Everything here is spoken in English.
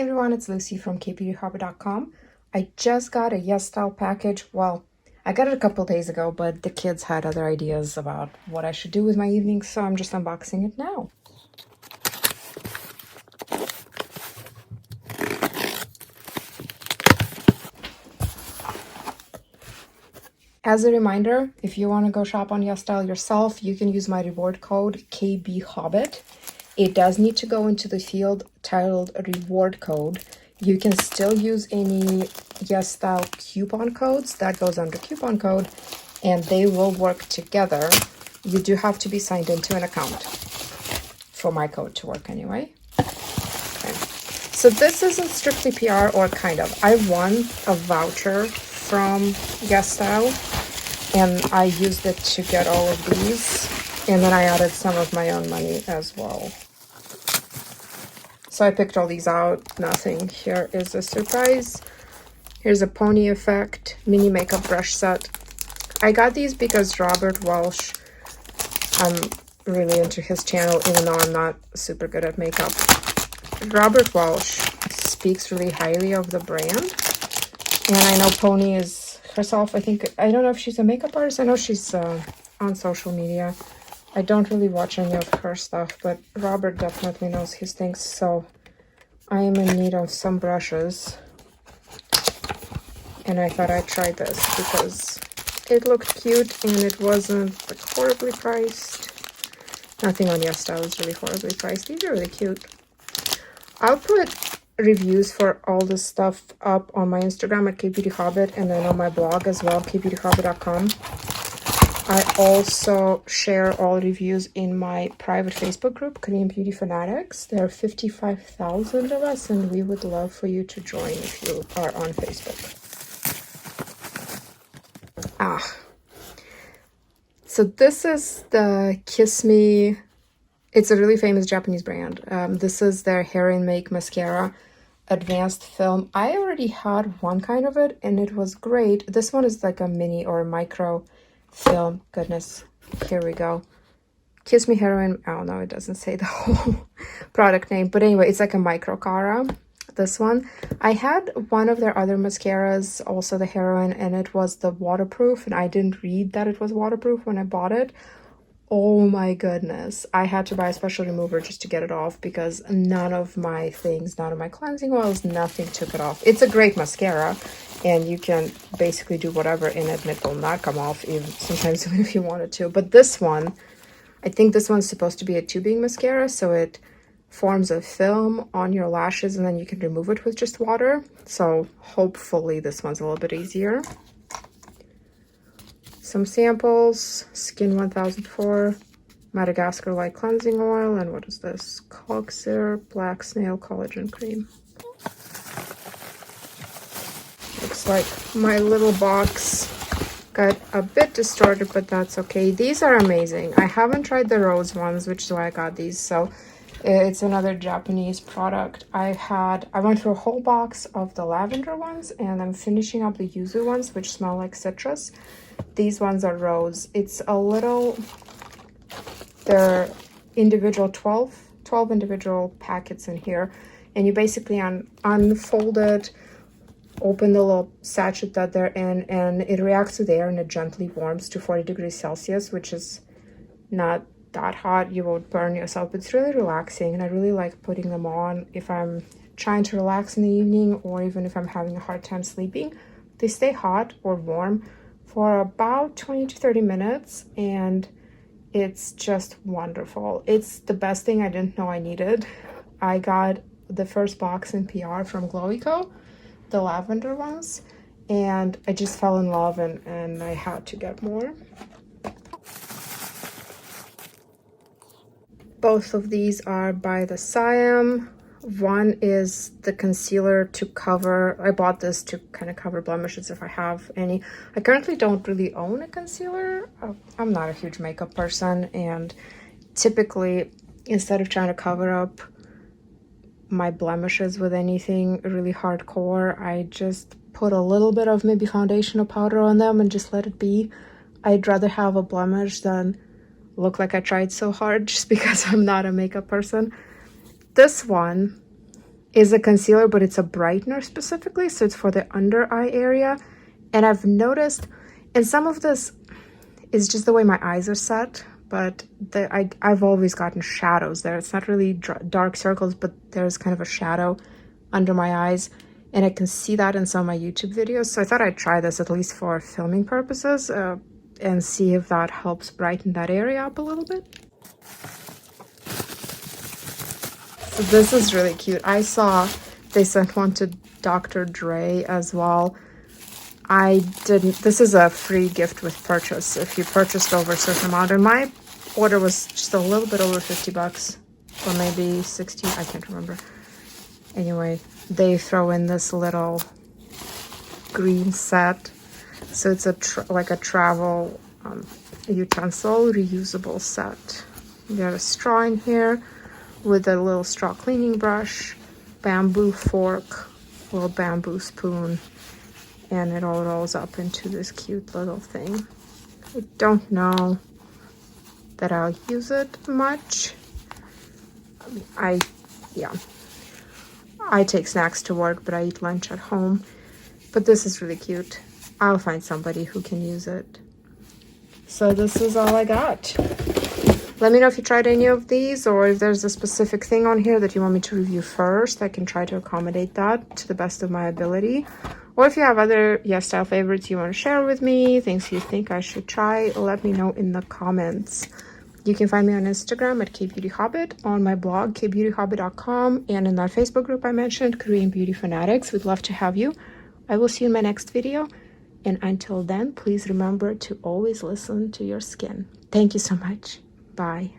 everyone, it's Lucy from KBeautyHobbit.com. I just got a YesStyle package. Well, I got it a couple days ago, but the kids had other ideas about what I should do with my evenings, so I'm just unboxing it now. As a reminder, if you want to go shop on YesStyle yourself, you can use my reward code KBeautyHobbit. It does need to go into the field titled reward code. You can still use any YesStyle coupon codes. That goes under coupon code, and they will work together. You do have to be signed into an account for my code to work anyway. Okay. So this isn't strictly PR, or kind of. I won a voucher from YesStyle, and I used it to get all of these, and then I added some of my own money as well. So I picked all these out. Nothing here is a surprise. Here's a pony effect mini makeup brush set. I got these because Robert Welsh, I'm really into his channel, even though I'm not super good at makeup. Robert Welsh speaks really highly of the brand. And I know Pony is herself, I don't know if she's a makeup artist. I know she's on social media. I don't really watch any of her stuff, but Robert definitely knows his things, so I am in need of some brushes. And I thought I'd try this because it looked cute and it wasn't like horribly priced. Nothing on YesStyle is really horribly priced. These are really cute. I'll put reviews for all this stuff up on my Instagram at KBeautyHobbit, and then on my blog as well, KBeautyHobbit.com. I also share all reviews in my private Facebook group, Korean Beauty Fanatics. There are 55,000 of us, and we would love for you to join if you are on Facebook. So this is the Kiss Me. It's a really famous Japanese brand. This is their Hair and Make Mascara Advanced Film. I already had one kind of it, and it was great. This one is like a mini or micro film. Goodness, here we go. Kiss Me Heroin. Oh no, it doesn't say the whole product name, but anyway, it's like a micro cara. This one, I had one of their other mascaras, also the Heroin, and it was the waterproof, and I didn't read that it was waterproof when I bought it. Oh my goodness, I had to buy a special remover just to get it off because none of my things, none of my cleansing oils, nothing took it off. It's a great mascara, and you can basically do whatever in it and it will not come off, sometimes even if you wanted to. But this one, I think this one's supposed to be a tubing mascara, so it forms a film on your lashes and then you can remove it with just water. So hopefully this one's a little bit easier. Some samples: Skin 1004, Madagascar Light Cleansing Oil, and what is this? Coxir Black Snail Collagen Cream. Looks like my little box got a bit distorted, but that's okay. These are amazing. I haven't tried the rose ones, which is why I got these. So it's another Japanese product. I went through a whole box of the lavender ones, and I'm finishing up the yuzu ones, which smell like citrus. These ones are rose. It's a little, they're individual 12 individual packets in here, and you basically unfold it, open the little sachet that they're in, and it reacts to the air and it gently warms to 40 degrees Celsius, which is not that hot. You won't burn yourself, but it's really relaxing, and I really like putting them on if I'm trying to relax in the evening, or even if I'm having a hard time sleeping. They stay hot or warm for about 20 to 30 minutes, and it's just wonderful. It's the best thing I didn't know I needed. I got the first box in PR from Glowico, the lavender ones, and I just fell in love, and I had to get more. Both of these are by the Siam. One is the concealer to cover. I bought this to kind of cover blemishes if I have any. I currently don't really own a concealer. I'm not a huge makeup person, and typically, instead of trying to cover up my blemishes with anything really hardcore, I just put a little bit of maybe foundation or powder on them and just let it be. I'd rather have a blemish than look like I tried so hard, just because I'm not a makeup person. This one is a concealer, but it's a brightener specifically, so it's for the under eye area. And I've noticed, and some of this is just the way my eyes are set, but I've always gotten shadows there. It's not really dark circles, but there's kind of a shadow under my eyes, and I can see that in some of my YouTube videos. So I thought I'd try this at least for filming purposes and see if that helps brighten that area up a little bit. So this is really cute. I saw they sent one to Dr. Dre as well. I didn't. This is a free gift with purchase if you purchased over a certain amount, and my order was just a little bit over 50 bucks, or maybe 60, I can't remember. Anyway, they throw in this little green set, so it's like a travel utensil reusable set. You got a straw in here with a little straw cleaning brush, bamboo fork, little bamboo spoon, and it all rolls up into this cute little thing. I don't know that I'll use it much. I take snacks to work, but I eat lunch at home. But this is really cute. I'll find somebody who can use it. So this is all I got. Let me know if you tried any of these, or if there's a specific thing on here that you want me to review first. I can try to accommodate that to the best of my ability. Or if you have other YesStyle favorites you want to share with me, things you think I should try, let me know in the comments. You can find me on Instagram at KBeautyHobbit, on my blog, KBeautyHobbit.com, and in that Facebook group I mentioned, Korean Beauty Fanatics. We'd love to have you. I will see you in my next video. And until then, please remember to always listen to your skin. Thank you so much. Bye.